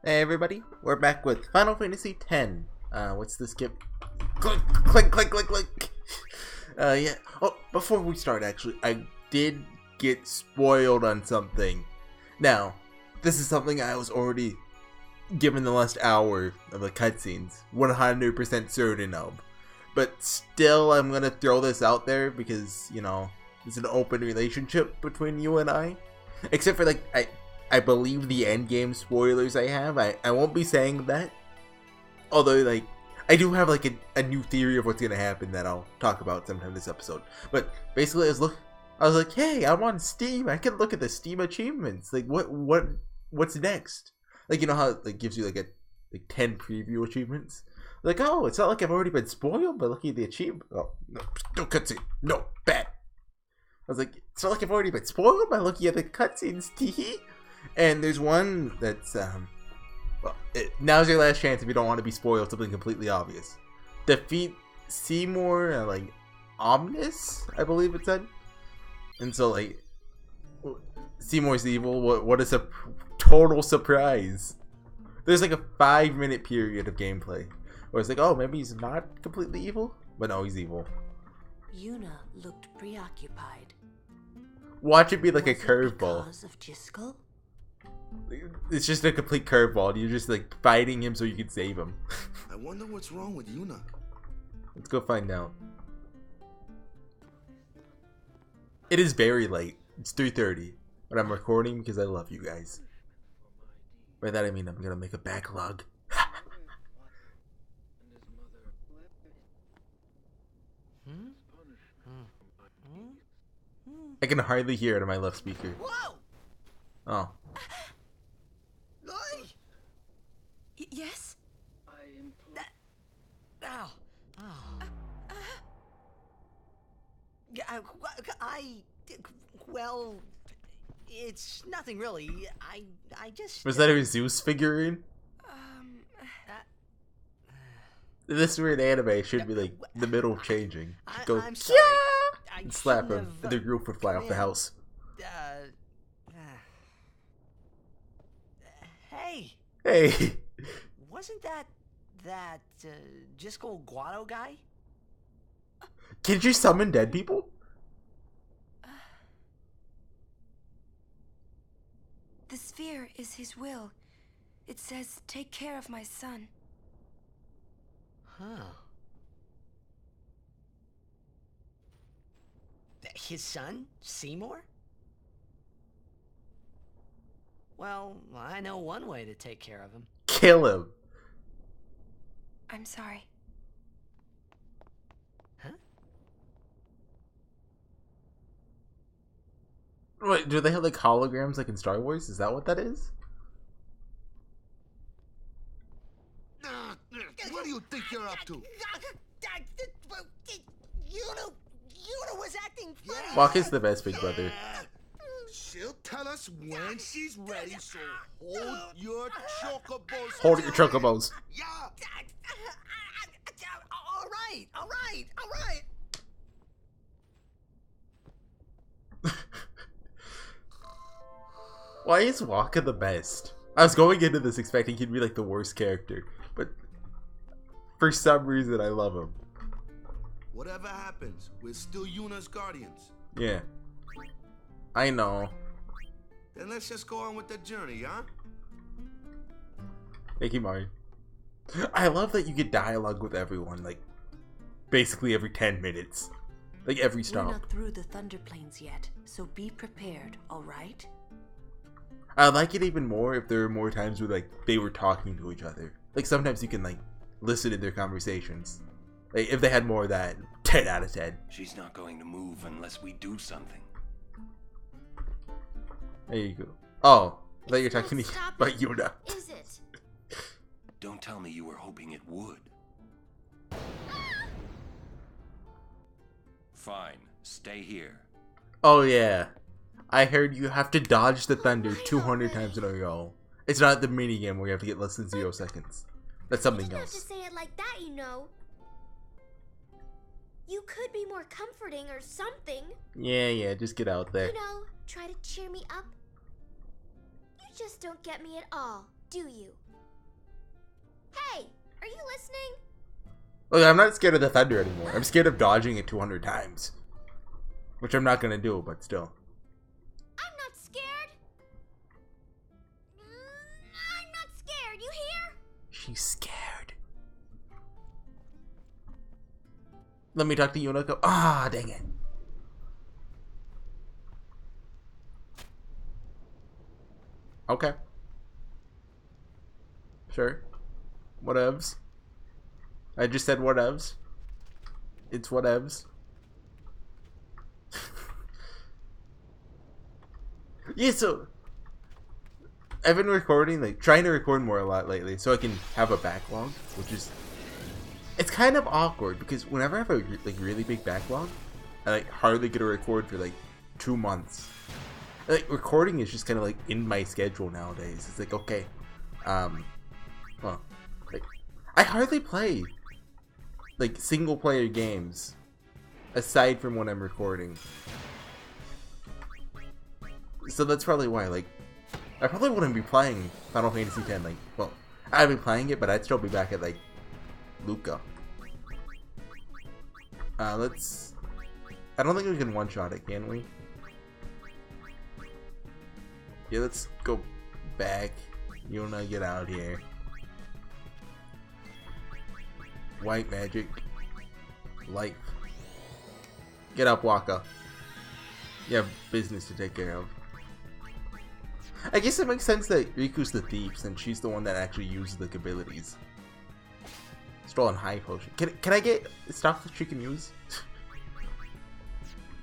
Hey everybody, we're back with Final Fantasy X. What's this skip? Click, click, click, click, click. Yeah. Oh, before we start, actually, I did get spoiled on something. Now, this is something I was already given the last hour of the cutscenes, 100% certain of. But still, I'm gonna throw this out there because, you know, it's an open relationship between you and I. Except for, like, I believe the endgame spoilers I have. I won't be saying that. Although, like, I do have, like, a new theory of what's gonna happen that I'll talk about sometime this episode. But, basically, I was like, hey, I'm on Steam. I can look at the Steam achievements. Like, what's next? Like, you know how it like, gives you, like, 10 preview achievements? Like, oh, it's not like I've already been spoiled by looking at the achievement. Oh, no cutscene. No, bad. I was like, it's not like I've already been spoiled by looking at the cutscenes, teehee. And there's one that's, well, now's your last chance if you don't want to be spoiled something completely obvious. Defeat Seymour, like, Omnis, I believe it said. And so, like, Seymour's evil. What a total surprise. There's, like, a 5-minute period of gameplay where it's like, oh, maybe he's not completely evil? But no, he's evil. Yuna looked preoccupied. Watch it be like a Was it curveball. because of Jiskel? It's just a complete curveball. You're just like fighting him so you can save him. I wonder what's wrong with Yuna. Let's go find out. It is very late. It's 3:30, but I'm recording because I love you guys. By that I mean I'm gonna make a backlog. I can hardly hear it on my left speaker. Whoa! Oh. Oi! Yes? Ow! Well, it's nothing really. I just. Was that a Zeus figurine? This weird anime should be like in the middle of changing. Should go, I'm sorry. I and slap shouldn't him, have, and the roof would fly off the house. Hey, Hey! wasn't that Jiskel Guado guy? Can't you summon dead people? The sphere is his will. It says, take care of my son. Huh. His son, Seymour? Well, I know one way to take care of him. Kill him. I'm sorry. Huh? Wait, do they have like holograms like in Star Wars? Is that what that is? What do you think you're up to? Yuna was acting funny. Wakka's the best big brother. She'll tell us when she's ready, so hold your chocobos. Hold your chocobos. Yeah. All right. Why is Wakka the best? I was going into this expecting he'd be like the worst character, but for some reason I love him. Whatever happens, we're still Yuna's guardians. Yeah. I know. Then let's just go on with the journey, huh? Thank you, Mari. I love that you get dialogue with everyone, like, basically every 10 minutes. Like, every We're stop. not through the Thunder Plains yet, so be prepared, alright? I like it even more if there were more times where, like, they were talking to each other. Like, sometimes you can, like, listen to their conversations. Like, if they had more of that, 10 out of 10. She's not going to move unless we do something. There you go. Oh, I thought you were talking to Stop about it. Yuna. Is it? Don't tell me you were hoping it would. Fine, stay here. Oh, yeah. I heard you have to dodge the thunder 200 times in a row. It's not the minigame where you have to get less than 0 seconds. That's something You don't have to else. say it like that, you know. You could be more comforting or something. Yeah, just get out there. You know, try to cheer me up. You just don't get me at all, do you? Are you listening? Look, I'm not scared of the thunder anymore. I'm scared of dodging it 200 times. Which I'm not gonna do, but still. I'm not scared. I'm not scared. You hear? She's scared. Let me talk to Yuniko. Ah, dang it. Okay. Sure. Whatevs. I just said whatevs. It's whatevs. Yeah, so I've been recording, like, trying to record more a lot lately so I can have a backlog, which is, it's kind of awkward because whenever I have a like really big backlog, I like hardly get to record for like 2 months. Like, recording is just kind of like in my schedule nowadays. It's like, okay, well, like, I hardly play like single player games aside from when I'm recording. So that's probably why, like, I probably wouldn't be playing Final Fantasy X, like, well, I'd be playing it, but I'd still be back at, like, Luca. Let's, I don't think we can one-shot it, can we? Yeah, let's go back. Yuna, get out here. White magic. Life. Get up, Waka. You have business to take care of. I guess it makes sense that Riku's the thief since she's the one that actually uses the abilities. Stolen high potion. Can I get stuff that she can use?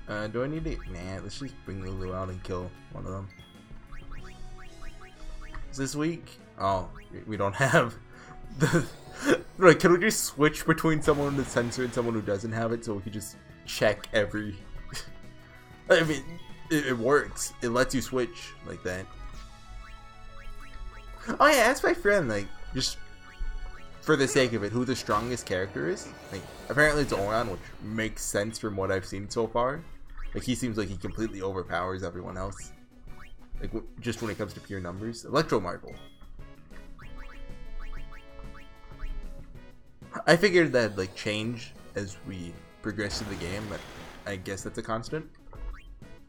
Do I need to? Nah, let's just bring Lulu out and kill one of them. Is this week? Oh, we don't have the. Like, can we just switch between someone with sensor and someone who doesn't have it so we can just check every. I mean, it works. It lets you switch like that. Oh yeah, ask my friend, like, just for the sake of it, who the strongest character is. Like, apparently it's Orion, which makes sense from what I've seen so far. Like, he seems like he completely overpowers everyone else. Like, just when it comes to pure numbers. Electro Marble. I figured that'd, like, change as we progress through the game, but I guess that's a constant.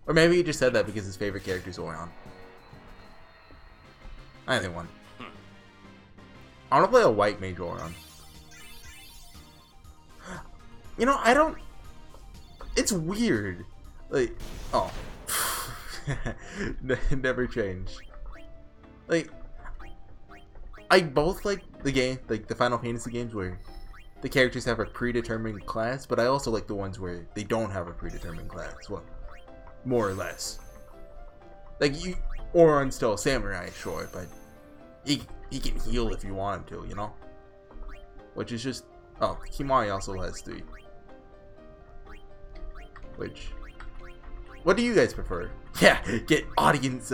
Or maybe he just said that because his favorite character is Orion. Either one. I want to play a white mage Orion. You know, I don't... It's weird. Like, oh. Never change. Like, I both like the game, like the Final Fantasy games where the characters have a predetermined class, but I also like the ones where they don't have a predetermined class. Well, more or less. Like, you, Orion's still a samurai, sure, but he can heal if you want him to, you know? Which is just... Oh, Kimari also has 3. Which... What do you guys prefer? Yeah, get audience,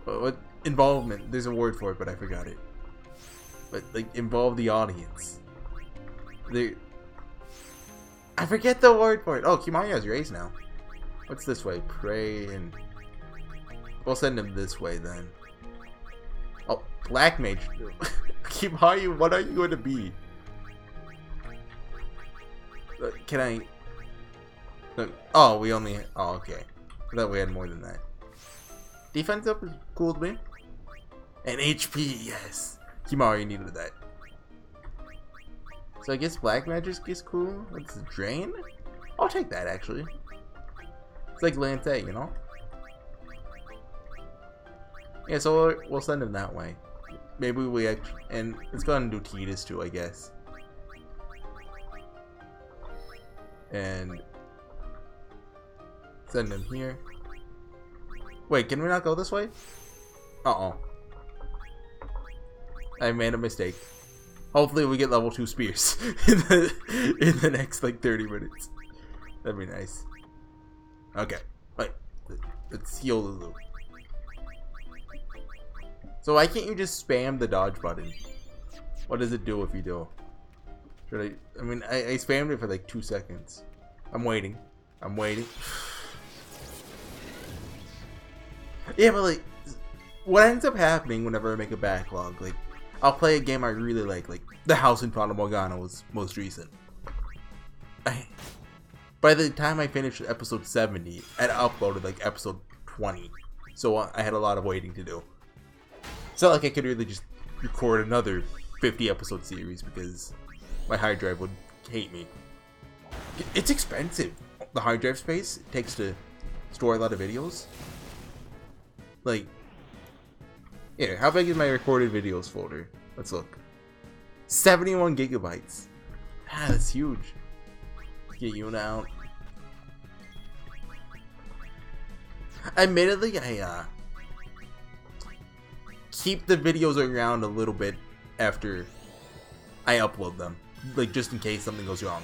what involvement. There's a word for it, but I forgot it. But, like, involve the audience. I forget the word for it. Oh, Kimari has raised now. What's this way? Pray and... We'll send him this way, then. Oh, Black Mage. Kimari, what are you going to be? Can I... Oh, we only... Oh, okay. I thought we had more than that. Defense up is cool to me. And HP, yes. Kimari needed that. So I guess Black Magic is cool. What's the Drain? I'll take that, actually. It's like Lante, you know? Yeah, so we'll send him that way. Maybe we actually... And let's go ahead and do Tidus too, I guess. And... Send him here. Wait, can we not go this way? Uh-oh. I made a mistake. Hopefully we get level 2 spears in the next, like, 30 minutes. That'd be nice. Okay. Wait. Let's heal Lulu. So why can't you just spam the dodge button? What does it do if you do? Should I mean, I spammed it for like 2 seconds. I'm waiting. I'm waiting. Yeah, but like, what ends up happening whenever I make a backlog, like, I'll play a game I really like The House in Fata Morgana was most recent. By the time I finished episode 70, I'd uploaded like episode 20, so I had a lot of waiting to do. It's not like I could really just record another 50 episode series because my hard drive would hate me. It's expensive. The hard drive space it takes to store a lot of videos. Like, yeah, how big is my recorded videos folder? Let's look. 71 gigabytes. Ah, that's huge. Get you out. Admittedly, I keep the videos around a little bit after I upload them, like just in case something goes wrong.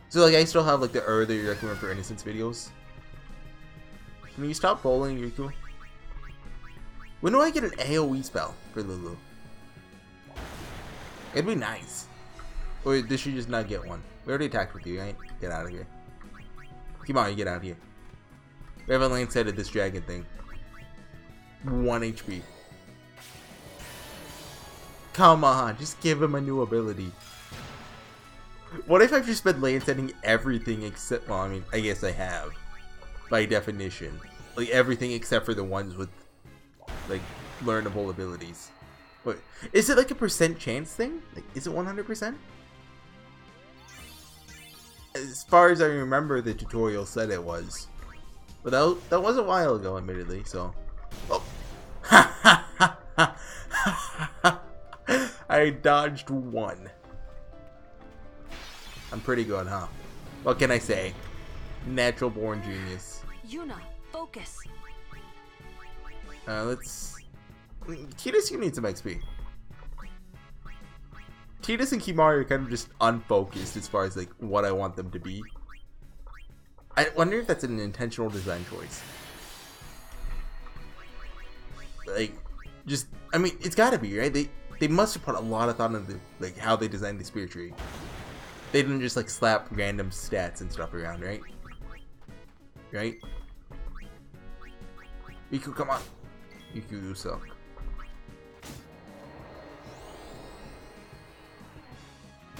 So like I still have like the earlier Recommend for Innocence videos. Can you stop bowling, Riku? When do I get an AoE spell for Lulu? It'd be nice. Or does she just not get one? We already attacked with you, right? Get out of here. Come on, you get out of here. We haven't landed this dragon thing. 1 HP. Come on, just give him a new ability. What if I've just been landsetting everything except, well, I mean, I guess I have. By definition. Like, everything except for the ones with, like, learnable abilities. But, is it like a percent chance thing? Like, is it 100%? As far as I remember, the tutorial said it was. But that was a while ago, admittedly, so... Oh. I dodged one. I'm pretty good, huh? What can I say? Natural born genius. Yuna, focus. Let's... Tidus, you need some XP. Tidus and Kimari are kind of just unfocused as far as like what I want them to be. I wonder if that's an intentional design choice. Like, just, I mean, it's gotta be, right? They must have put a lot of thought into like how they designed the spirit tree. They didn't just like slap random stats and stuff around, right? Right? Riku, come on. Riku, you suck.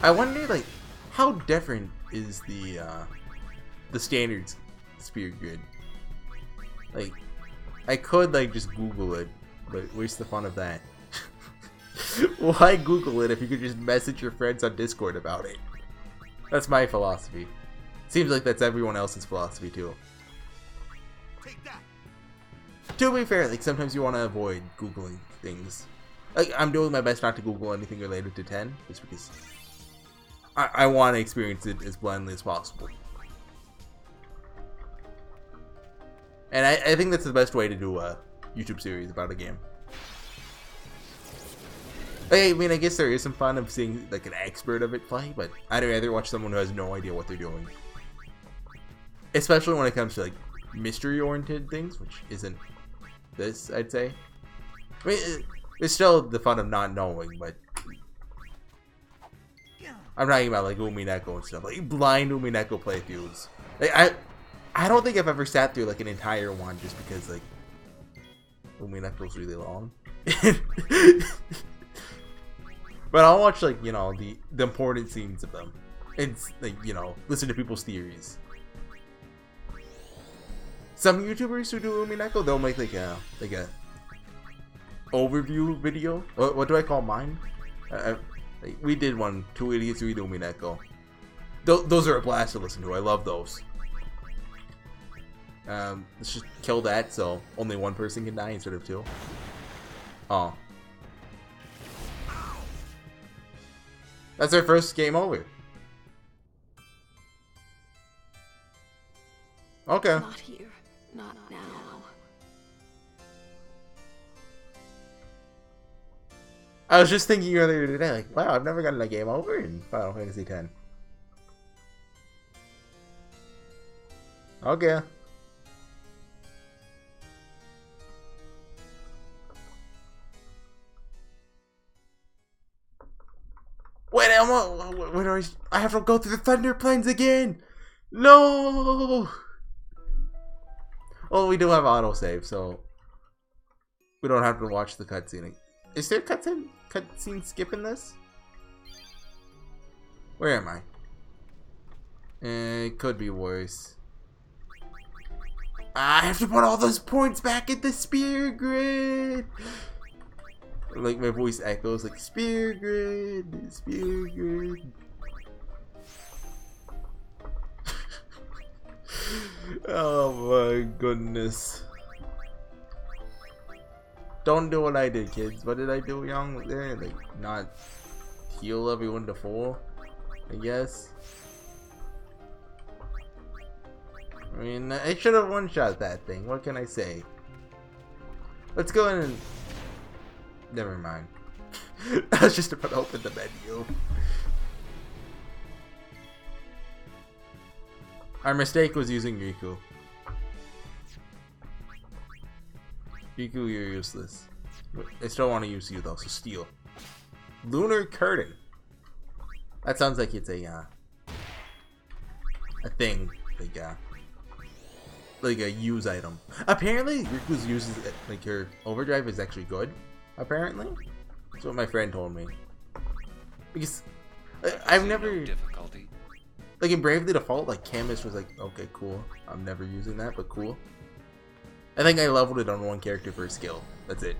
I wonder, like, how different is the standards spirit grid? Like, I could like just Google it, but where's the fun of that? Why Google it if you could just message your friends on Discord about it? That's my philosophy. Seems like that's everyone else's philosophy too. Take that. To be fair, like sometimes you want to avoid Googling things. Like I'm doing my best not to Google anything related to 10, just because I want to experience it as blindly as possible. And I think that's the best way to do a YouTube series about a game. I mean, I guess there is some fun of seeing like an expert of it play, but I'd rather watch someone who has no idea what they're doing. Especially when it comes to like mystery-oriented things, which isn't this, I'd say. I mean, it's still the fun of not knowing, but I'm talking about like Umineko and stuff, like blind Umineko playthroughs. Like I don't think I've ever sat through like an entire one just because like Umineko's really long. But I'll watch like, you know, the important scenes of them. It's like, you know, listen to people's theories. Some YouTubers who do Umineko, they'll make like a overview video. What do I call mine? Like, we did one, 2 Idiots Read Umineko. Those are a blast to listen to. I love those. Let's just kill that so only one person can die instead of 2. Oh. That's our first game over. Okay. Not here. Not now. I was just thinking earlier today, like, wow, I've never gotten a game over in Final Fantasy X. Okay. Wait, I have to go through the Thunder Plains again! No! Well, we do have autosave, so we don't have to watch the cutscene Is there cutscene skip in this? Where am I? It could be worse. I have to put all those points back in the spear grid. Like my voice echoes like spear grid, spear grid. Oh my goodness. Don't do what I did, kids. What did I do young there? Like not heal everyone to full, I guess. I mean, I should have one-shot that thing. What can I say? Let's go in and... Never mind. I was just about to open the menu. Our mistake was using Riku. Riku, you're useless. I still want to use you though, so steal. Lunar Curtain. That sounds like it's a thing. Like a use item. Apparently, Riku's uses it, like her overdrive is actually good. Apparently, that's what my friend told me. Because I've never difficulty. like in Bravely Default, like Camus was like, okay, cool. I'm never using that, but cool. I think I leveled it on one character for a skill. That's it.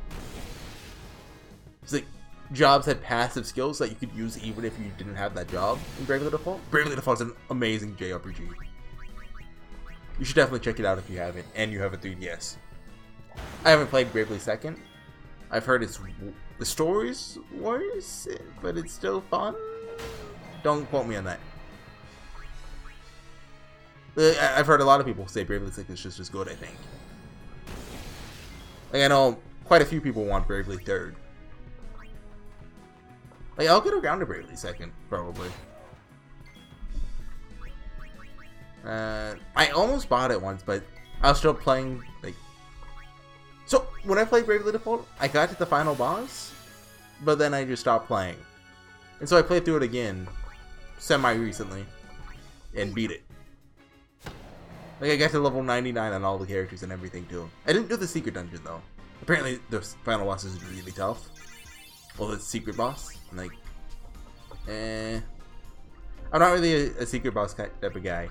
It's like jobs had passive skills that you could use even if you didn't have that job in Bravely Default. Bravely Default is an amazing JRPG. You should definitely check it out if you haven't, and you have a 3DS. I haven't played Bravely Second. I've heard the story's worse, but it's still fun. Don't quote me on that. I've heard a lot of people say Bravely Second is just as good, I think. Like, I know quite a few people want Bravely Third. Like, I'll get around to Bravely Second, probably. I almost bought it once, but I was still playing, like... So, when I played Bravely Default, I got to the final boss, but then I just stopped playing. And so I played through it again, semi-recently, and beat it. Like, I got to level 99 on all the characters and everything, too. I didn't do the secret dungeon, though. Apparently, the final boss is really tough. Well, the secret boss, like... I'm not really a secret boss type of guy.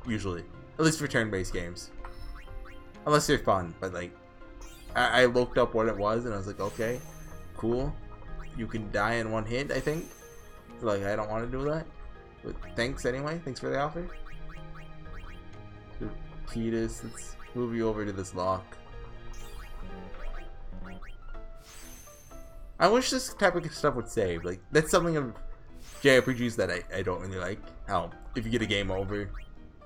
Usually. At least for turn-based games. Unless they're fun, but like... I looked up what it was, and I was like, okay, cool. You can die in one hit, I think. Like, I don't want to do that. But thanks anyway. Thanks for the offer. Petus, let's move you over to this lock. I wish this type of stuff would save. Like, that's something of JRPGs that I don't really like. How, if you get a game over,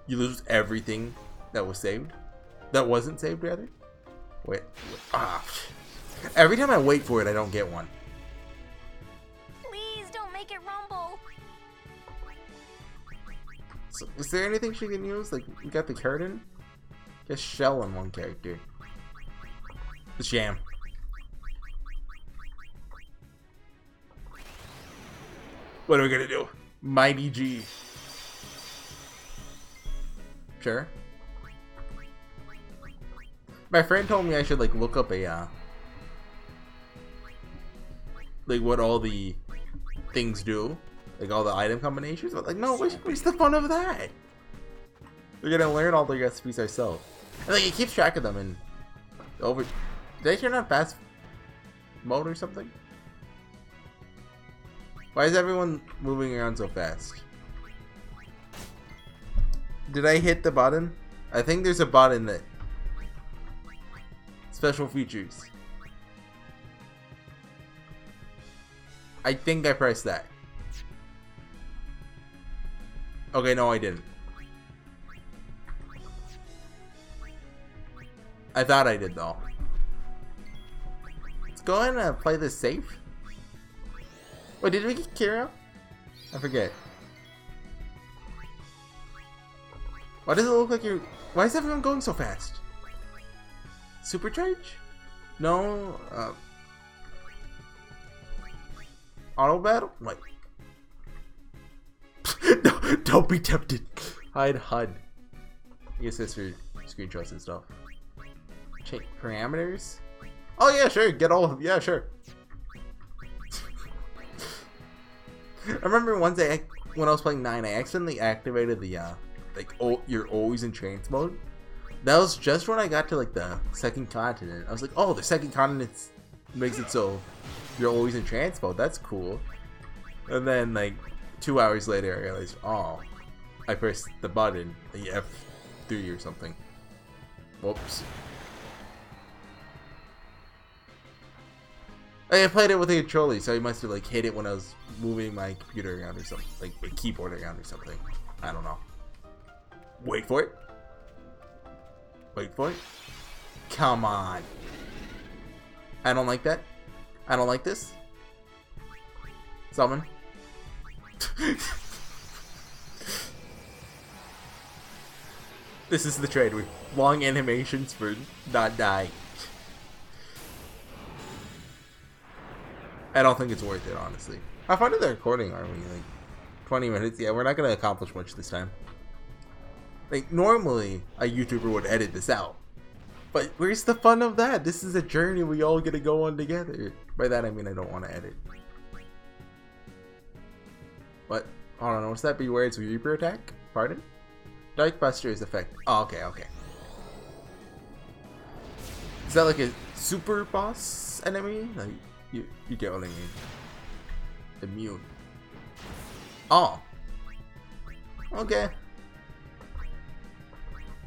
you lose everything that was saved. That wasn't saved, rather. Wait. Every time I wait for it, I don't get one. Please don't make it rumble. So, is there anything she can use? Like, we got the curtain? Just shell on one character. The sham. What are we gonna do? Mighty G. Sure. My friend told me I should like look up a like what all the things do, like all the item combinations. But like, no, what's the fun of that? We're gonna learn all the recipes ourselves. And like, it keeps track of them and over. Did I turn on fast mode or something? Why is everyone moving around so fast? Did I hit the button? I think there's a button that special features. I think I pressed that. Okay, no, I didn't. I thought I did though. Let's go ahead and play this safe. Wait, did we get Kira? I forget. Why does it look like you're... Why is everyone going so fast? Supercharge? No. Auto battle? Wait. No, don't be tempted. Hide HUD. I guess that's for screenshots and stuff. Check parameters. Oh yeah, sure. Get all of them. Yeah, sure. I remember one day when I was playing 9, I accidentally activated the like, oh, you're always in trance mode. That was just when I got to like the second continent. I was like, oh, the second continent makes it so you're always in trance mode. That's cool. And then like 2 hours later, I realized, oh, I pressed the button, the F3 or something. Whoops. I played it with a controller, so I must have like hit it when I was moving my computer around or something, like my keyboard around or something. I don't know. Wait for it. Wait for it. Come on. I don't like that. I don't like this. Summon. This is the trade with long animations for not dying. I don't think it's worth it, honestly. How far did the recording are we? Like 20 minutes? Yeah, we're not going to accomplish much this time. Like, normally, a YouTuber would edit this out. But where's the fun of that? This is a journey we all get to go on together. By that, I mean I don't want to edit. What? Hold on, what's that Beware It's Reaper attack? Pardon? Dark Buster's effect. Oh, okay, okay. Is that like a super boss enemy? Like, you get what I mean. Immune. Oh. Okay.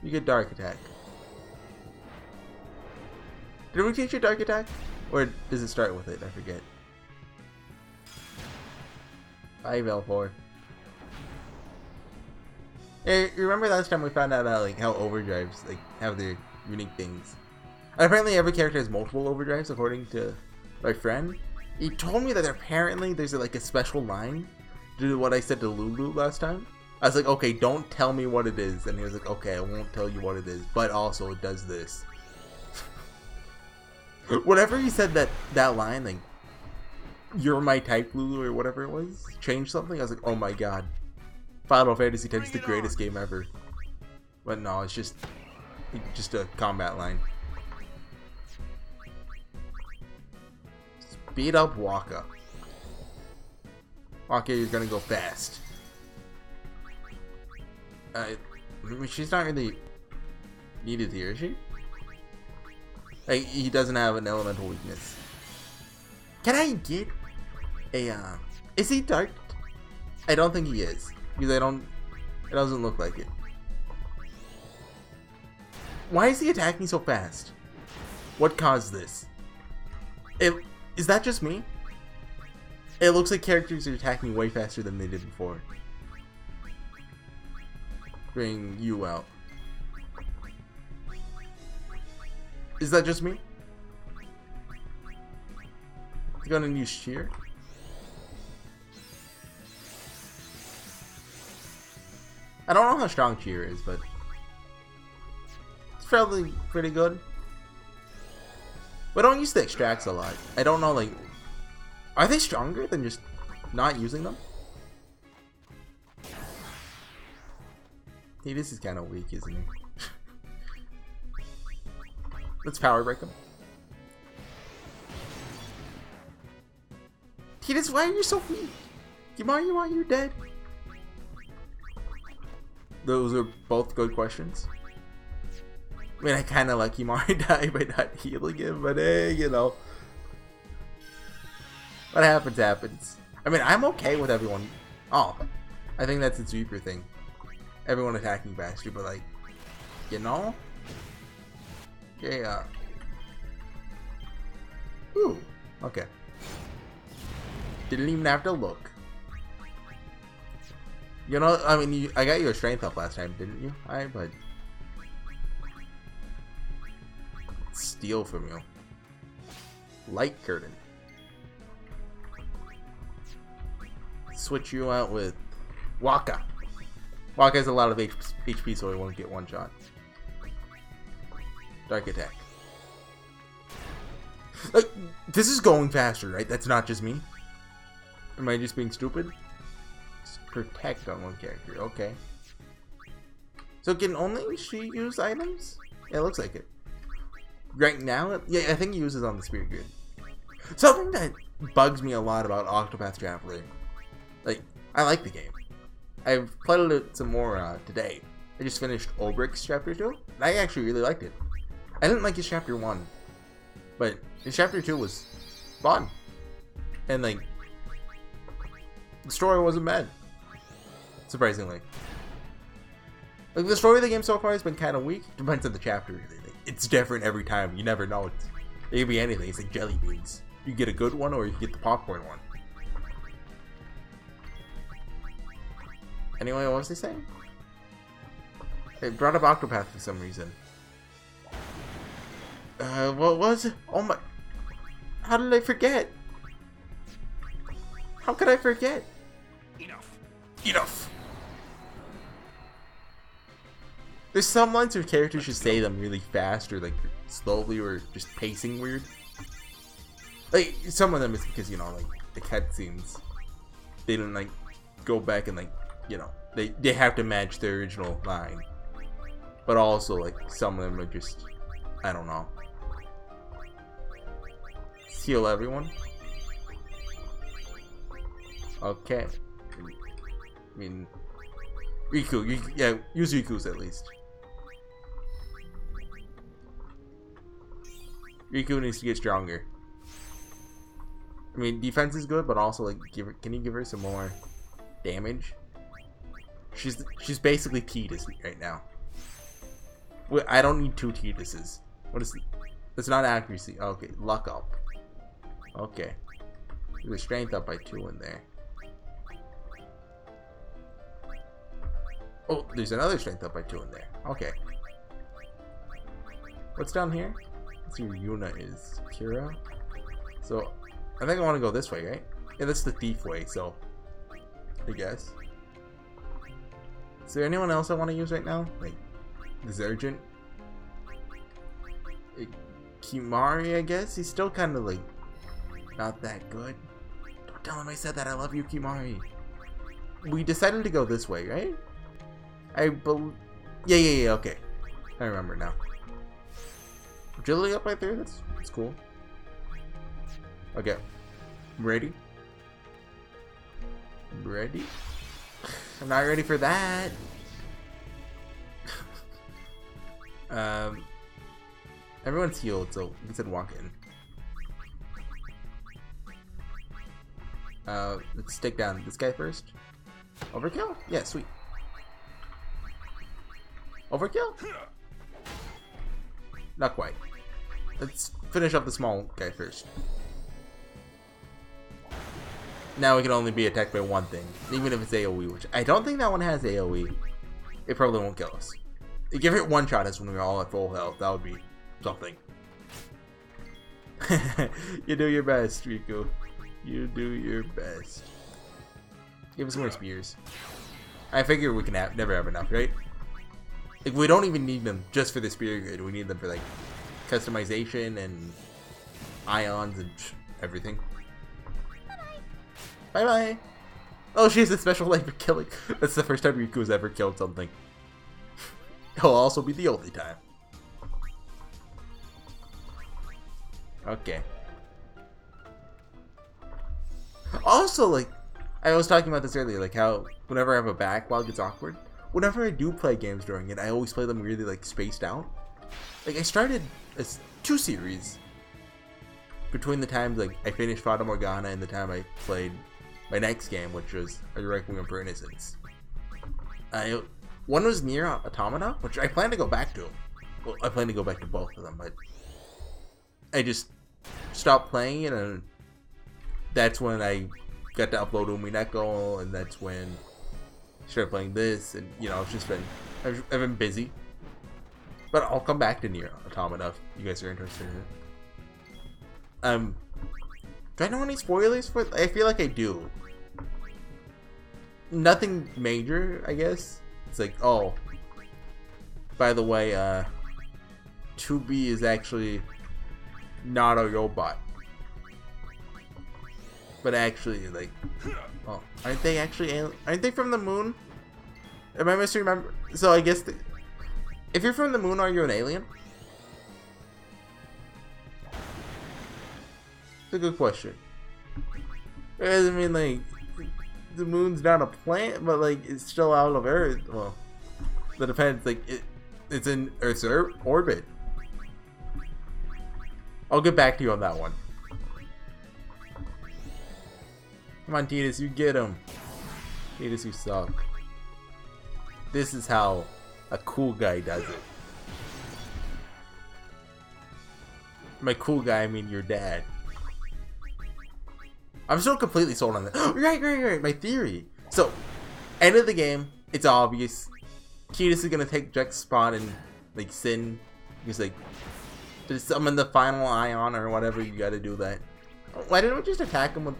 You get Dark Attack. Did we teach you Dark Attack? Or does it start with it? I forget. 5L4. Hey, remember last time we found out like how overdrives like have their unique things? And apparently every character has multiple overdrives according to my friend. He told me that apparently there's like a special line due to what I said to Lulu last time. I was like, okay, don't tell me what it is. And he was like, okay, I won't tell you what it is, but also it does this. Whatever he said that line, like, you're my type, Lulu, or whatever it was, changed something. I was like, oh my god. Final Fantasy X is the greatest game ever. But no, it's just a combat line. Speed up Waka. Waka, you're gonna go fast. I mean, she's not really needed here, is she? Like, he doesn't have an elemental weakness. Can I get a, is he dark? I don't think he is. Because it doesn't look like it. Why is he attacking so fast? What caused this? Is that just me? It looks like characters are attacking way faster than they did before. Bring you out. Is that just me? You gonna use cheer? I don't know how strong cheer is, but it's probably pretty good. But I don't use the extracts a lot. I don't know, like, are they stronger than just not using them? Hey, this is kind of weak, isn't it? Let's power break him. Tidus, why are you so weak? Kimari, you're dead. Those are both good questions. I mean, I kind of let Kimari die by not healing him, but hey, you know. What happens, happens. I mean, I'm okay with everyone. Oh, I think that's its Reaper thing. Everyone attacking faster, but like, you know? Yeah. Ooh, okay. Didn't even have to look. You know, I mean, I got your strength up last time, didn't you? Alright, but steal from you. Light curtain. Switch you out with Waka. Waka has a lot of HP, so he won't get one shot. Dark attack. Like, this is going faster, right? That's not just me. Am I just being stupid? Protect on one character, okay. So can only she use items? Yeah, it looks like it. Right now, yeah, I think he uses on the Spirit Grid. Something that bugs me a lot about Octopath Traveler Like, I like the game. I've played it some more today. I just finished Obrik's Chapter 2, and I actually really liked it. I didn't like his Chapter 1, but his Chapter 2 was fun. And, like, the story wasn't bad. Surprisingly. Like, the story of the game so far has been kind of weak. Depends on the chapter, really. It's different every time. You never know. It could be anything. It's like jelly beans. You get a good one, or you get the popcorn one. Anyway, what was he saying? It brought up Octopath for some reason. What was it? Oh my... How did I forget? How could I forget? Enough! There's some lines where characters should say them really fast, or like slowly, or just pacing weird. Like, some of them is because, you know, like, the cutscenes, they don't, like, go back and, like, you know, they have to match the original line. But also, like, some of them are just, I don't know. Heal everyone. Okay. I mean, Riku, yeah, use Riku's at least. Riku needs to get stronger. I mean, defense is good, but also, like, can you give her some more damage? She's basically Tidus right now. I don't need 2 Tiduses. What is? That's not accuracy. Okay, luck up. Okay, there's strength up by 2 in there. Oh, there's another strength up by 2 in there. Okay. What's down here? Let's see where Yuna is. Kira. So, I think I want to go this way, right? Yeah, that's the thief way, so I guess. Is there anyone else I want to use right now? Like, Zergent? Kimari, I guess? He's still kind of, like, not that good. Don't tell him I said that. I love you, Kimari. We decided to go this way, right? Yeah, okay. I remember now. Agility up right there? That's cool. Okay. Ready? Ready? I'm not ready for that. Everyone's healed, so we can walk in. Let's take down this guy first. Overkill? Yeah, sweet. Overkill? Not quite. Let's finish up the small guy first. Now we can only be attacked by one thing, even if it's AoE, which I don't think that one has AoE. It probably won't kill us. Give it one shot us when we're all at full health. That would be something. You do your best, Riku. You do your best. Give us more spears. I figure we can never have enough, right? Like, we don't even need them just for the spear grid. We need them for, like, customization and ions and everything. Bye-bye. Oh, she has a special light for killing. That's the first time Riku has ever killed something. It'll also be the only time. Okay. Also, like, I was talking about this earlier, like how whenever I have a backlog, it's awkward. Whenever I do play games during it, I always play them really, like, spaced out. Like, I started 2 series between the times, like, I finished Fata Morgana and the time I played my next game, which was A Requiem for Innocence. One was Nier Automata, which I plan to go back to. Well, I plan to go back to both of them, but I just stopped playing it, and that's when I got to upload Umineko, and that's when I started playing this, and, you know, it's just been, I've been busy. But I'll come back to Nier Automata if you guys are interested in it. Do I know any spoilers for it? I feel like I do. Nothing major, I guess. It's like, oh, by the way, 2B is actually not a robot. But actually, like, oh, aren't they actually aren't they from the moon? Am I misremember? So I guess if you're from the moon, are you an alien? It's a good question. I mean, like, the moon's not a planet, but like it's still out of Earth. Well, that depends. Like it's in Earth's orbit. I'll get back to you on that one. Come on, Tidus, you get him. Tidus, you suck. This is how a cool guy does it. By cool guy, I mean your dad. I'm still completely sold on that. Right. My theory. So, end of the game, it's obvious. Tidus is gonna take Jack's spot and like sin. He's like, to summon the final ion or whatever. You gotta do that. Why didn't we just attack him with?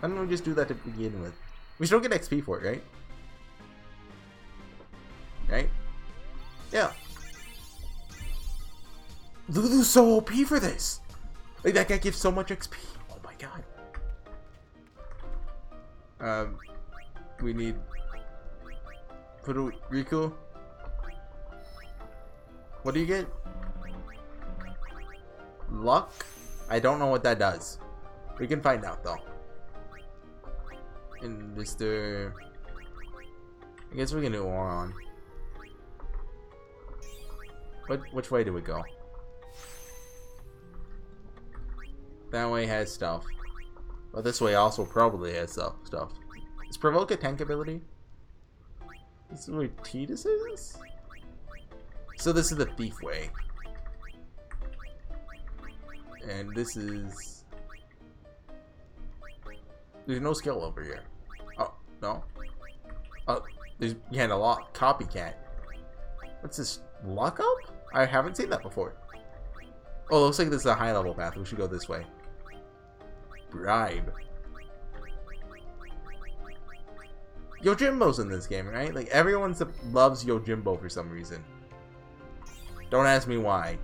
Why didn't we just do that to begin with? We still get XP for it, right? Right? Yeah. Lulu's so OP for this. Like that guy gives so much XP. Oh my god. We need Riku. What do you get? Luck? I don't know what that does. We can find out though. And Mr. I guess we can do Oron. Which way do we go? That way has stuff. But this way also probably has stuff. Is Provoke a tank ability? This is where Tidus is? So this is the Thief way. And this is... There's no skill over here. Oh, no. Oh, there's behind a lock. Copycat. What's this? Lock up? I haven't seen that before. Oh, looks like this is a high level path. We should go this way. Bribe. Yojimbo's in this game, right? Like everyone loves Yojimbo for some reason. Don't ask me why.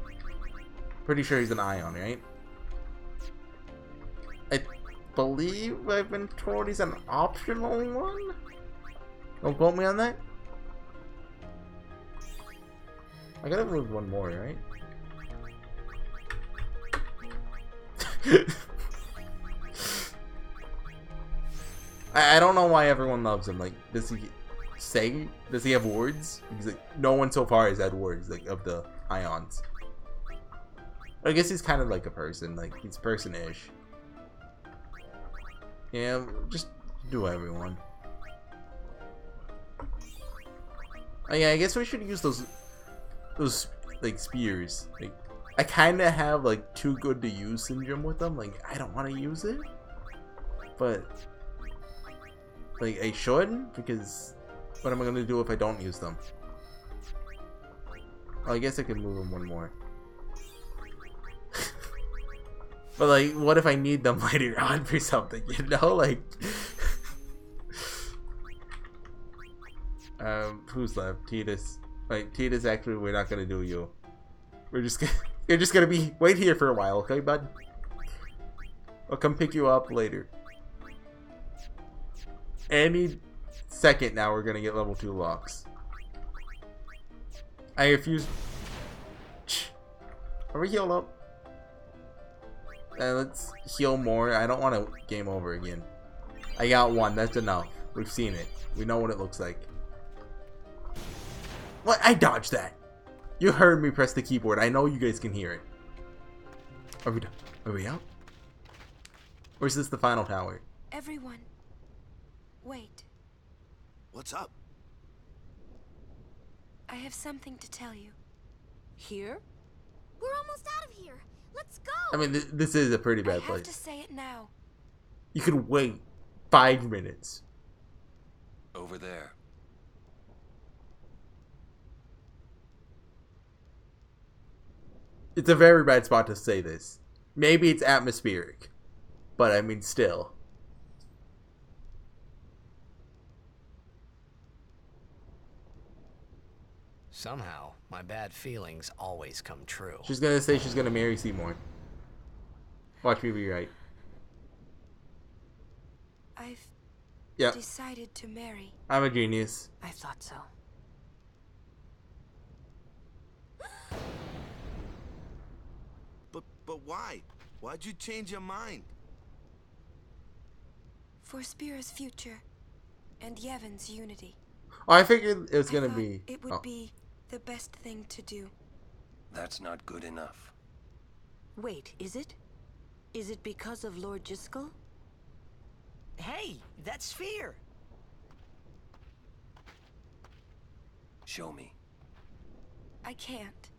Pretty sure he's an Ion, right? I believe I've been told he's an optional one. Don't quote me on that. I gotta move one more, right? I don't know why everyone loves him. Like, does he have words? Because like, no one so far has had words like of the Ions. I guess he's kind of like a person. Like he's person-ish. Yeah, just do everyone. Oh, yeah, I guess we should use those like spears. Like I kind of have like too good to use syndrome with them. Like I don't want to use it, but like I should, because what am I gonna do if I don't use them? Well, I guess I can move them one more. But like, what if I need them later on for something? You know, like. Who's left? Tidus. Wait, Tidus. Actually, we're not gonna do you. We're just gonna. You're just gonna be wait here for a while, okay, bud? I'll come pick you up later. Any second now, we're gonna get level 2 locks. I refuse. Are we healed up? Let's heal more. I don't want to game over again. I got one. That's enough. We've seen it. We know what it looks like. What? I dodged that. You heard me press the keyboard. I know you guys can hear it. Are we done? Are we out? Or is this the final tower? Everyone, wait. What's up? I have something to tell you. Here? We're almost out of here. Let's go. I mean, this is a pretty I bad have place. to say it now. You could wait 5 minutes. Over there. It's a very bad spot to say this. Maybe it's atmospheric, but I mean, still. Somehow, my bad feelings always come true. She's gonna say she's gonna marry Seymour. Watch me be right. I've Yep, decided to marry. I'm a genius. I thought so. But why? Why'd you change your mind? For Spira's future, and Yevon's unity. Oh, I figured it was I gonna thought be. it would be the best thing to do. That's not good enough. Wait, is it? Is it because of Lord Jiskel? Hey, that sphere! Show me. I can't.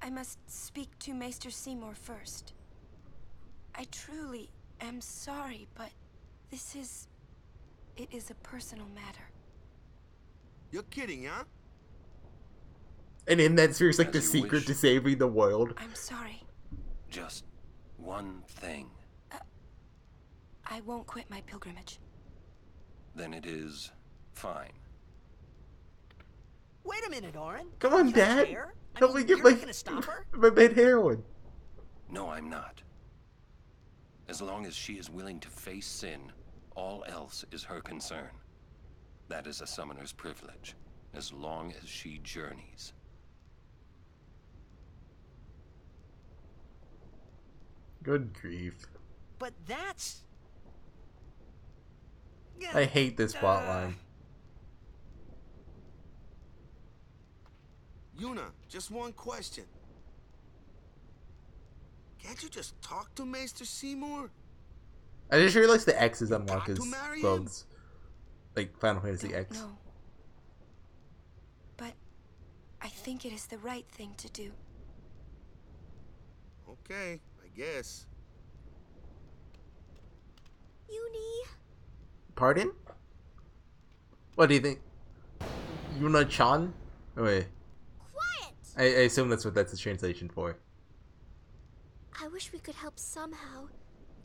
I must speak to Maester Seymour first. I truly am sorry, but this is... it is a personal matter. You're kidding, huh? And in that sphere's like As the you secret wish. to saving the world. I'm sorry. Just one thing. I won't quit my pilgrimage. Then it is fine. Wait a minute, Orin. Come on, You don't Dad. care? I Help mean, me get you're my not gonna stop her? my bed heroin. No, I'm not. As long as she is willing to face sin, all else is her concern. That is a summoner's privilege, as long as she journeys. Good grief. But that's... I hate this plot line. Yuna, just one question. Can't you just talk to Maester Seymour? I just realized the X is You unlock got his to marry him? clothes. Like Final Fantasy Don't X. know. But I think it is the right thing to do. Okay, I guess. Uni. Pardon? What do you think? Yuna-chan? Oh, wait. Quiet! I assume that's what that's the translation for. I wish we could help somehow.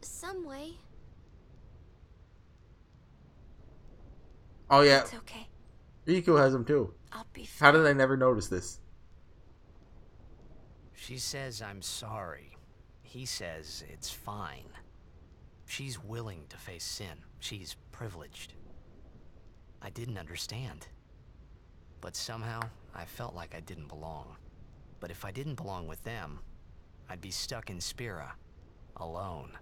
Some way. Oh yeah, It's okay. Riku has them too. I'll be How fine. did I never notice this? She says I'm sorry. He says it's fine. She's willing to face sin. She's privileged. I didn't understand. But somehow, I felt like I didn't belong. But if I didn't belong with them, I'd be stuck in Spira, alone.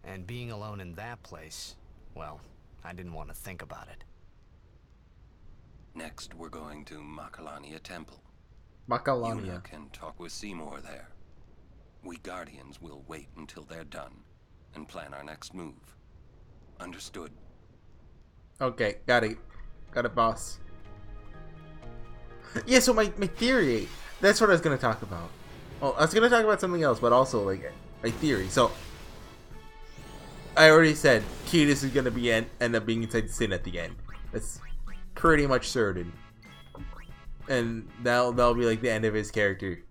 And being alone in that place, well, I didn't want to think about it. Next, we're going to Makalania Temple. Makalania. Yuna can talk with Seymour there. We Guardians will wait until they're done and plan our next move. Understood? Okay, got it. Got it, boss. Yeah, so my theory, that's what I was going to talk about. Well, I was going to talk about something else, but also, like, my theory. So, I already said Tidus is going to be end up being inside Sin at the end. That's pretty much certain. And that'll be, like, the end of his character.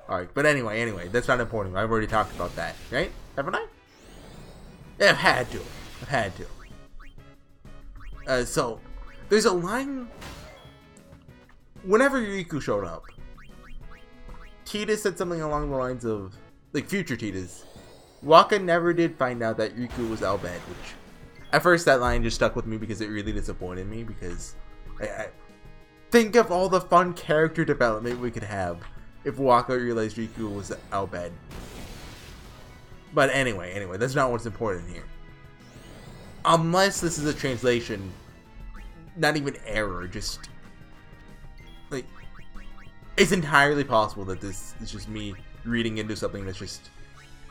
Alright, but anyway, that's not important. I've already talked about that, right? Haven't I? Yeah, I've had to. So, there's a line... Whenever Riku showed up, Tidus said something along the lines of... Like, future Tidus. Waka never did find out that Riku was Albed, which... At first, that line just stuck with me because it really disappointed me, because... I think of all the fun character development we could have if Waka realized Riku was Albed. But anyway, that's not what's important here. Unless this is a translation, not even error, just like it's entirely possible that this is just me reading into something that's just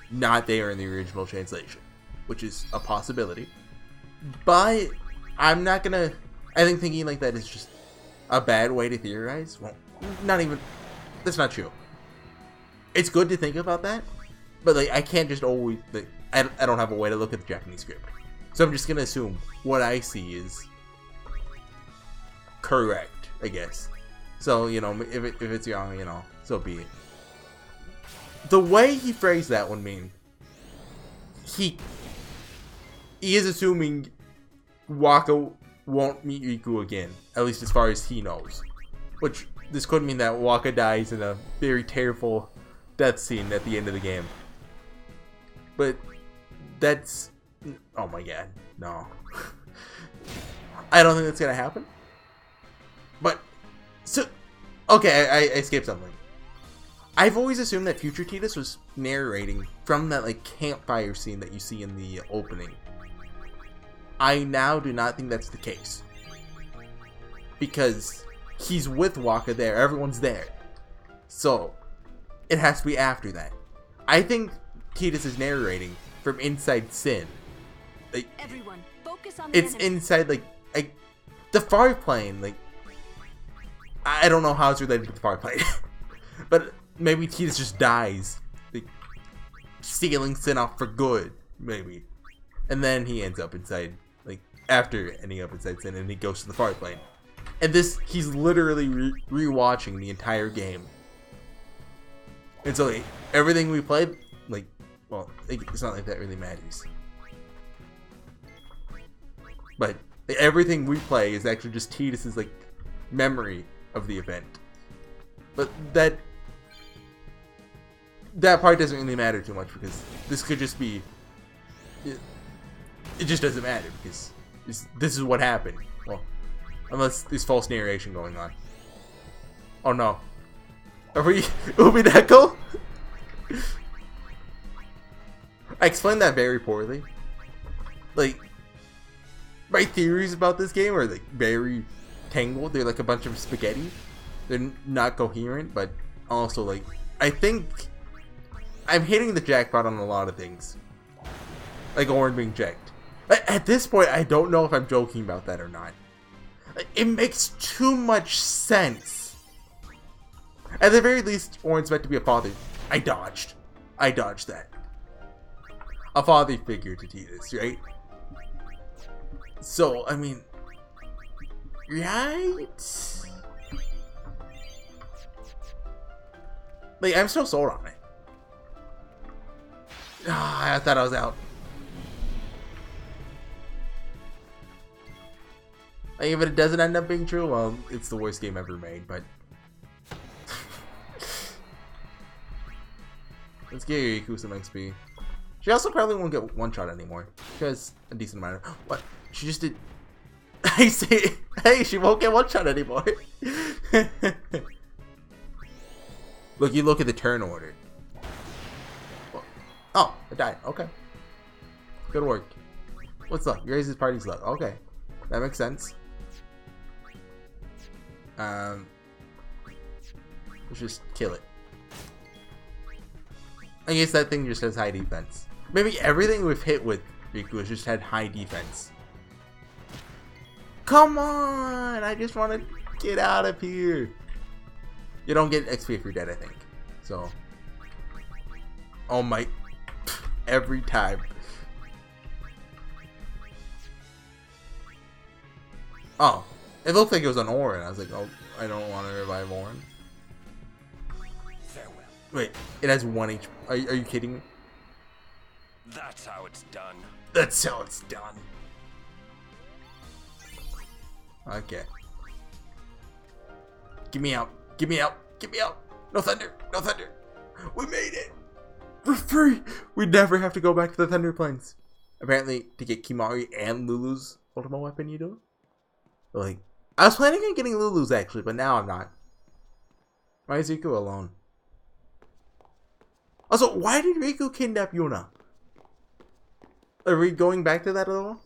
not there in the original translation, which is a possibility. But I'm not gonna. I think thinking like that is just a bad way to theorize. Well, not even. That's not true. It's good to think about that, but like I can't just always. Like, I don't have a way to look at the Japanese script, so I'm just gonna assume what I see is correct, I guess. So if it's wrong, so be it. The way he phrased that one, he is assuming Waka won't meet Riku again, at least as far as he knows. Which this could mean that Waka dies in a very terrible death scene at the end of the game. But that's... oh my god, no. I don't think that's gonna happen. But, so... okay, I skipped something. I've always assumed that future Tidus was narrating from that, like, campfire scene that you see in the opening. I now do not think that's the case. Because he's with Waka there. Everyone's there. So, it has to be after that. I think Tidus is narrating from inside Sin. Like, Everyone, focus on the it's enemy. inside, like the far plane. Like, I don't know how it's related to the far plane. But maybe Tidus just dies. Like, stealing Sin off for good, maybe. And then he ends up inside, like, after ending up inside Sin, and he goes to the far plane. And this, he's literally rewatching the entire game. And so, like, everything we played, like, well, it's not like that really matters. But like, everything we play is actually just Tidus' like memory of the event. But that part doesn't really matter too much, because this could just be. It just doesn't matter, because this is what happened. Well, unless there's false narration going on. Oh no. Are we Ubineko? I explained that very poorly. Like, my theories about this game are like very tangled. They're like a bunch of spaghetti. They're not coherent, but also like, I think I'm hitting the jackpot on a lot of things. Like Orin being jacked. At this point, I don't know if I'm joking about that or not. It makes too much sense. At the very least, Orin's meant to be a father. I dodged that. A father figure to Tidus, right? So, I mean, right? Like, I'm still sold on it. Ah, I thought I was out. Like, if it doesn't end up being true, well, it's the worst game ever made, but... Let's get Riku some XP. She also probably won't get one shot anymore. She has a decent amount of... What? She just did... I say... Hey, she won't get one shot anymore. Look, you look at the turn order. Oh, it died. Okay. Good work. What's up? You raise his party's luck. Okay. That makes sense. Let's just kill it. I guess that thing just has high defense. Maybe everything we've hit with Riku has just had high defense. Come on! I just want to get out of here. You don't get XP if you're dead, I think. So. Oh my. Every time. Oh. It looked like it was on Orin. I was like, oh, I don't want to revive Orin. Farewell. Wait, it has 1 HP. Are you kidding me? That's how it's done. That's how it's done. Okay. Get me out. Get me out. Get me out. No thunder. No thunder. We made it. We're free. We never have to go back to the Thunder Plains. Apparently, to get Kimari and Lulu's ultimate weapon, you do? Like, I was planning on getting Lulu's actually, but now I'm not. Why is Riku alone? Also, why did Riku kidnap Yuna? Are we going back to that at all?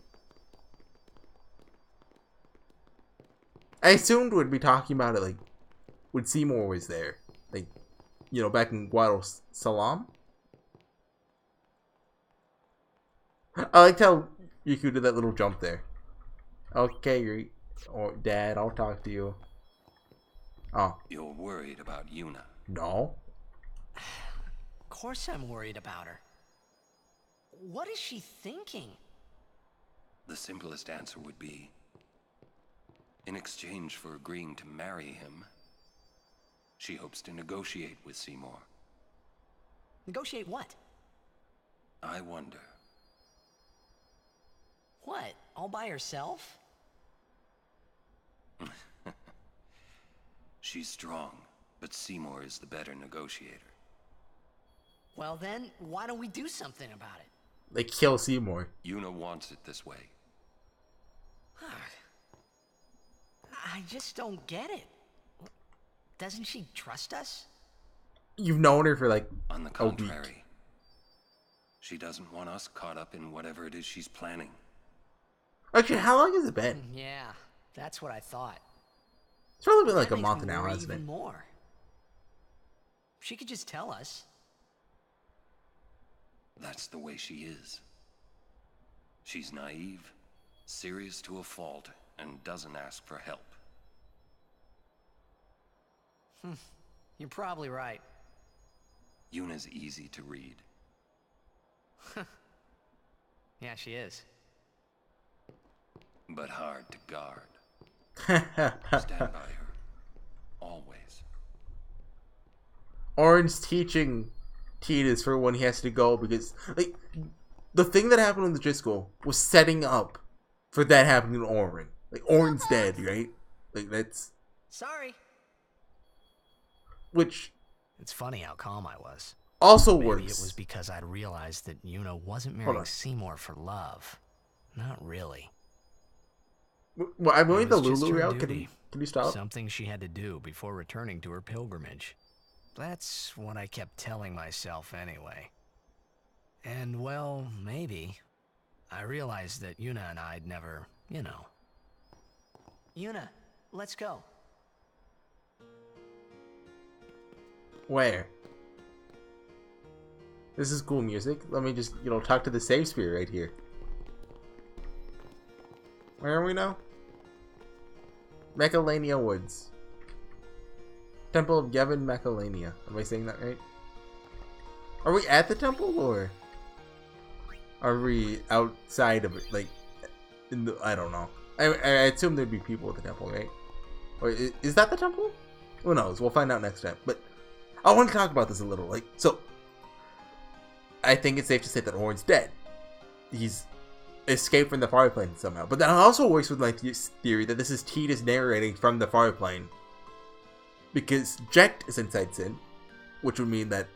I assumed we'd be talking about it, like, when Seymour was there. Like, you know, back in Guadal's Salam. I liked how Riku did that little jump there. Okay, Dad, I'll talk to you. Oh. You're worried about Yuna. No. Of course I'm worried about her. What is she thinking? The simplest answer would be, in exchange for agreeing to marry him, she hopes to negotiate with Seymour. Negotiate what? I wonder. What? All by herself? She's strong, but Seymour is the better negotiator. Well then, why don't we do something about it? They kill Seymour. Yuna wants it this way. I just don't get it. Doesn't she trust us? You've known her for like On the a week. contrary, she doesn't want us caught up in whatever it is she's planning. Actually, how long has it been? Yeah, that's what I thought. It's probably been like That a makes month me now, worry hasn't even it? more. She could just tell us. That's the way she is. She's naive, serious to a fault, and doesn't ask for help. You're probably right. Yuna's easy to read. Yeah, she is. But hard to guard. Stand by her. Always. Orange teaching Tidus for when he has to go because, like, the thing that happened in the Driscoll was setting up for that happening to Orin. Like, Orin's dead, right? Like, that's... Sorry. Which... It's funny how calm I was. also Maybe works. it was because I'd realized that Yuna wasn't Hold marrying on. Seymour for love. Not really. Well, I'm going It the was just Lulu her route. duty. Can you stop? Something she had to do before returning to her pilgrimage. That's what I kept telling myself anyway. And, well, maybe. I realized that Yuna and I'd never, you know. Yuna, let's go. Where? This is cool music. Let me just, talk to the save spirit right here. Where are we now? Mechalania Woods. Temple of Yevon Mechalania. Am I saying that right? Are we at the temple or are we outside of it? Like, I don't know. I assume there'd be people at the temple, right? Or is that the temple? Who knows? We'll find out next time. But I want to talk about this a little. Like, so I think it's safe to say that Orin's dead. He's escaped from the fire plane somehow. But that also works with my theory that this is Tidus narrating from the fire plane. Because Jekt is inside Sin, which would mean that,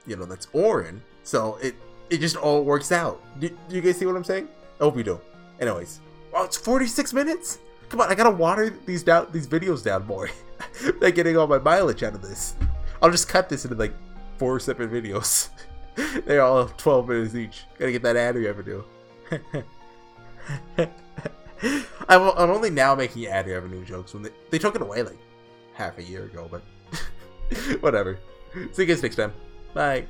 that's Orin. So it just all works out. Do you guys see what I'm saying? I hope you do. Anyways. Wow, it's 46 minutes? Come on, I gotta water these videos down more. I'm not getting all my mileage out of this. I'll just cut this into like 4 separate videos. They're all 12 minutes each. Gotta get that ad revenue. I'm only now making ad revenue jokes when they took it away like half a year ago, but whatever. See you guys next time. Bye.